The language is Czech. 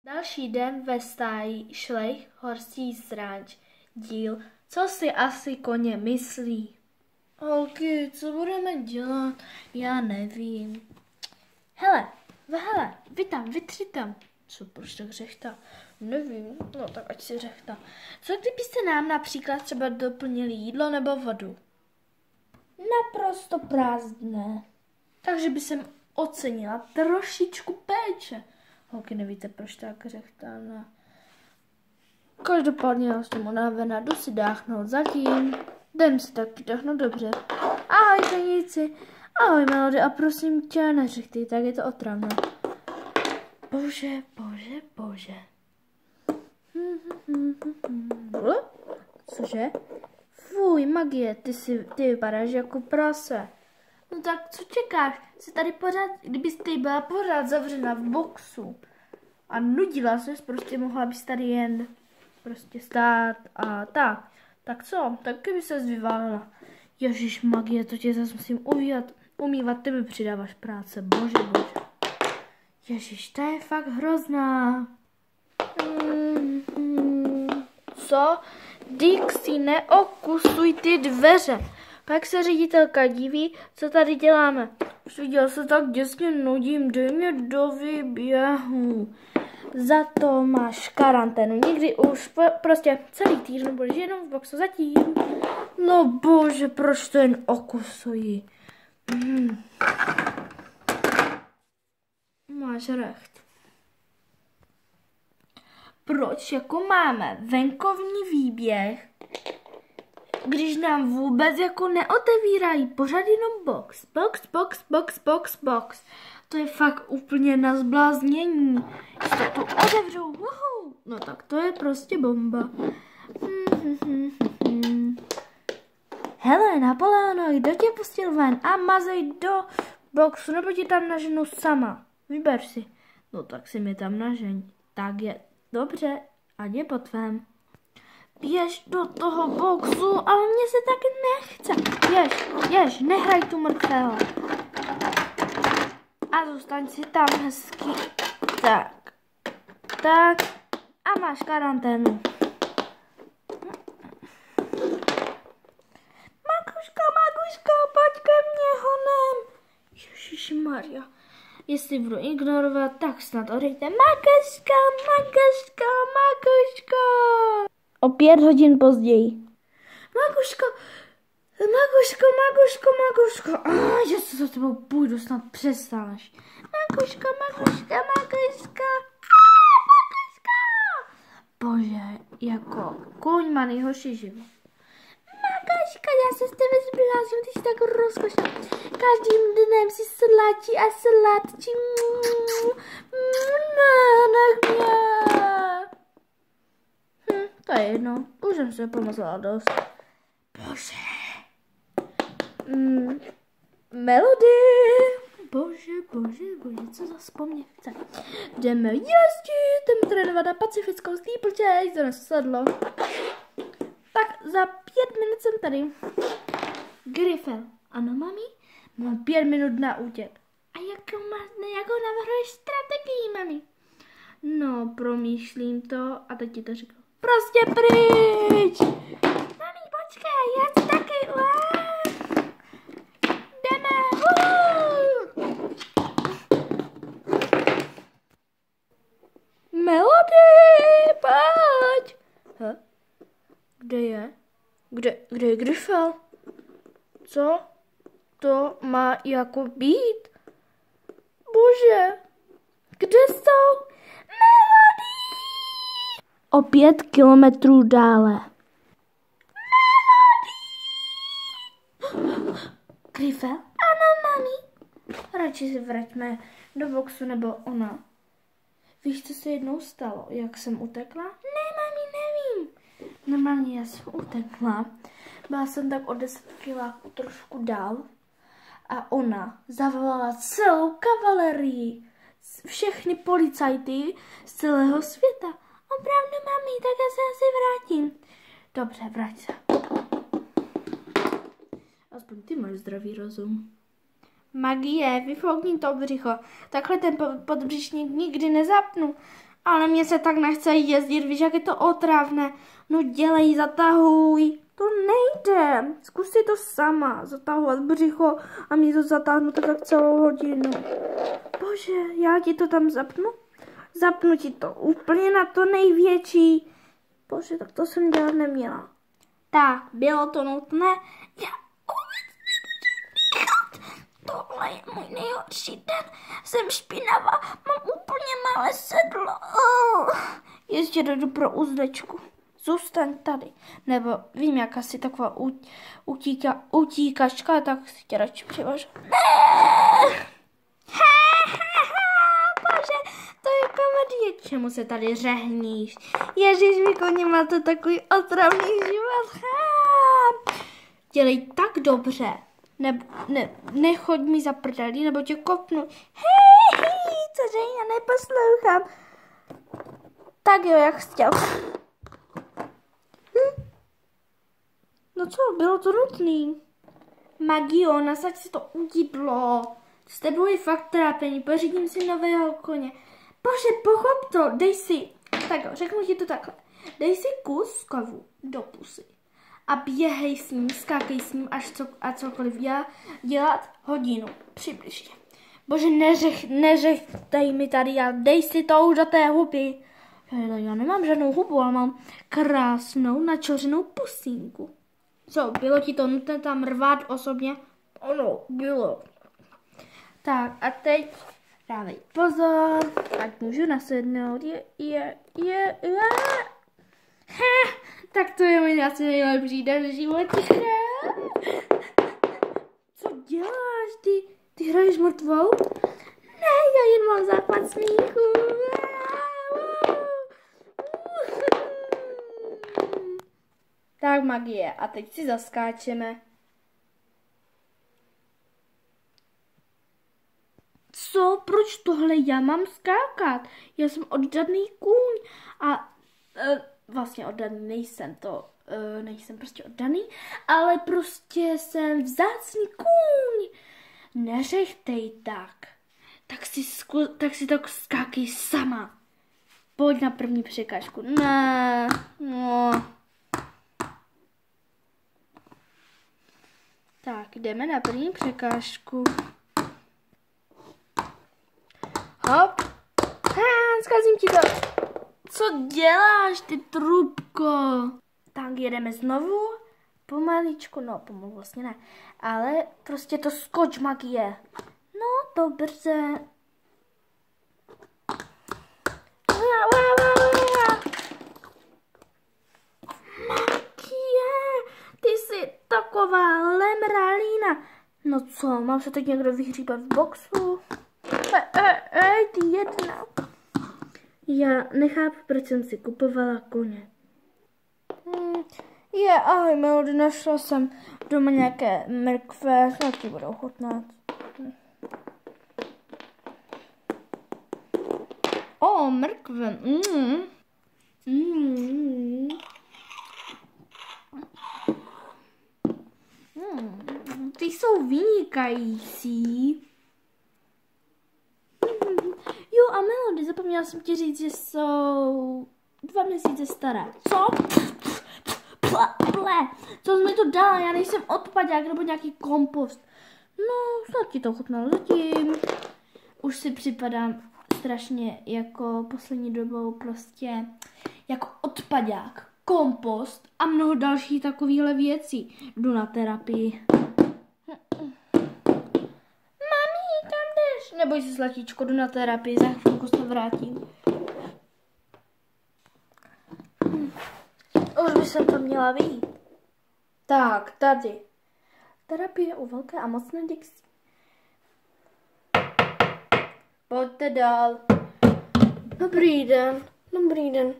Další den ve stáji šlej horsí sráč. Díl, co si asi koně myslí. Holky, co budeme dělat? Já nevím. Hele, vytři tam. Co, proč tak řechta? Nevím, no tak ať si řechta. Co kdybyste nám například třeba doplnili jídlo nebo vodu? Naprosto prázdné. Takže by jsem ocenila trošičku péče. Holky, nevíte, proč tak řechtá, ne? Každopádně já jsem unavená, jdu si dáchnout zatím. Jdem si taky dáchnout, dobře. Ahoj, peníci. Ahoj, Melody, a prosím tě, neřechtej, tak je to otravné. Bože. Cože? Fuj, magie, ty vypadáš jako prase. No tak co čekáš? Jsi tady pořád, kdybyste byla pořád zavřena v boxu a nudila ses, prostě mohla bys tady jen prostě stát a tak. Tak co? Tak kdyby ses vyválila. Ježiš, magie, to tě zase musím umývat, ty mi přidáváš práce, bože. Ježiš, to je fakt hrozná. Co? Dixie, neokusuj ty dveře. Pak se ředitelka diví, co tady děláme. Už viděl se tak děsně nudím, dej mě do výběhu. Za to máš karanténu. Nikdy už prostě celý týden budeš jenom v boxu zatím. No bože, proč to jen okusuji? Máš recht. Proč jako máme venkovní výběh, když nám vůbec jako neotevírají, pořád jenom box. To je fakt úplně na zbláznění. Když to tu otevřou, no tak to je prostě bomba. Hele, Napoleono, kdo tě pustil ven a mazej do boxu, nebo ti tam naženu sama. Vyber si. No tak si mi tam nažeň. Tak je dobře, ať je po tvém. Běž do toho boxu, ale mně se tak nechce. Běž, nehraj tu mrtvého. A zůstaň si tam hezky. Tak. A máš karanténu. Maguško, pojď ke mně honem. Ježišmarja. Jestli budu ignorovat, tak snad odejte. Maguško. O 5 hodin později. Maguško. Že se za tebou půjdu, snad přestaneš. Maguško. Bože, jako kůň má nejhorší život. Maguško, já se s tebe zblázním, ty jsi tak rozkošná. Každým dnem si sladčí a sladčí. Nech mě. To je jedno, už jsem se pomazala dost. Bože. Melody. Bože, co zase po mně chce. Jdeme trénovat na pacifickou steeplechase, to nás sedlo. Tak za 5 minut jsem tady. Griffel. Ano, mami? Mám 5 minut na útěk. A jakou navrhuješ strategii, mami? No, promýšlím to a teď ti to řeknu. Prostě pryč! Mami, počkej, já chci taky. Jdeme! Melody, pojď! Kde je? Kde je Griffel? Co to má jako být? Bože, kde jsou? Melody! O 5 kilometrů dále. Melody! Griffel? Ano, mami. Radši se vraťme do boxu nebo ona. Víš, co se jednou stalo, jak jsem utekla? Ne, mami, nevím. Normálně já jsem utekla. Byla jsem tak o 10 kiláků trošku dál. A ona zavolala celou kavalerii. Všechny policajty z celého světa. Opravdu, mami, tak já se asi vrátím. Dobře, vrať se. Aspoň ty máš zdravý rozum. Magie, vyfoukni to břicho. Takhle ten podbřišník nikdy nezapnu. Ale mně se tak nechce jezdit, víš, jak je to otravné. No dělej, zatahuj. To nejde. Zkus si to sama, zatahovat břicho a mě to zatáhnu tak celou hodinu. Bože, já ti to tam zapnu? Zapnu ti to úplně na to největší. Bože, tak to jsem dělat neměla. Tak, bylo to nutné. Já vůbec nemůžu dýchat. Tohle je můj nejhorší den. Jsem špinavá, mám úplně malé sedlo. Ještě jdu pro uzlečku. Zůstaň tady. Nebo vím, jak asi taková utíkačka, tak si tě radši přivažu. Bože, to je komedie. Čemu se tady řehníš? Ježíš, koně, má to takový otravný život. Dělej tak dobře. Nechoď mi za prdeli, nebo tě kopnu. Hej, cože, já neposlouchám. Tak jo, jak jsi chtěl. No co, bylo to nutný. Magio, nasaď si to udidlo. S tebou je fakt trápení, pořídím si nového koně. Bože, pochop to, dej si, tak jo, řeknu ti to takhle. Dej si kus kovu do pusy a běhej s ním, skákej s ním a cokoliv dělat hodinu, přibližně. Bože, neřechtej mi tady, dej si to už do té huby. Já nemám žádnou hubu, ale mám krásnou načořenou pusínku. Co, bylo ti to nutné tam rvát osobně? Ano, bylo. Tak a teď dávej pozor, ať můžu nasednout. Tak to je můj asi nejlepší den v životě. Co děláš? Ty hraješ mrtvou? Ne, já jen mám západ smíchu. Tak magie, a teď si zaskáčeme. Co? Proč tohle já mám skákat? Já jsem oddaný kůň a vlastně oddaný nejsem, nejsem prostě oddaný, ale prostě jsem vzácný kůň. Neřechtej tak. Tak si to skákej sama. Pojď na první překážku. Ne, no. Tak, jdeme na první překážku. Hop. Zkazím ti to. Co děláš, ty trubko? Tak, jedeme znovu. Pomaličku, no pomalu vlastně ne. Ale prostě to skoč magie. No, dobře. Ty jsi taková lemralína. No co, mám se teď někdo vyhříbat v boxu? Ty jedna. Já nechápu, proč jsem si kupovala koně. Ahoj Melody, našla jsem doma nějaké mrkve, snad ti budou chutnat. Mrkve. Ty jsou vynikající. Jo, a Melody, zapomněla jsem ti říct, že jsou 2 měsíce staré. Co? Co jsi mi to dala? Já nejsem odpadák nebo nějaký kompost. No, snad ti to chutnalo zatím. Už si připadám strašně jako poslední dobou prostě jako odpadák, kompost a mnoho dalších takovýchhle věcí. Jdu na terapii. Mami, kam jdeš? Neboj se, zlatíčko, jdu na terapii, za chvilku se vrátím. Už by jsem to měla vyjít. Tak, tady. Terapie u velké a mocné Dixie. Pojďte dál. Dobrý den.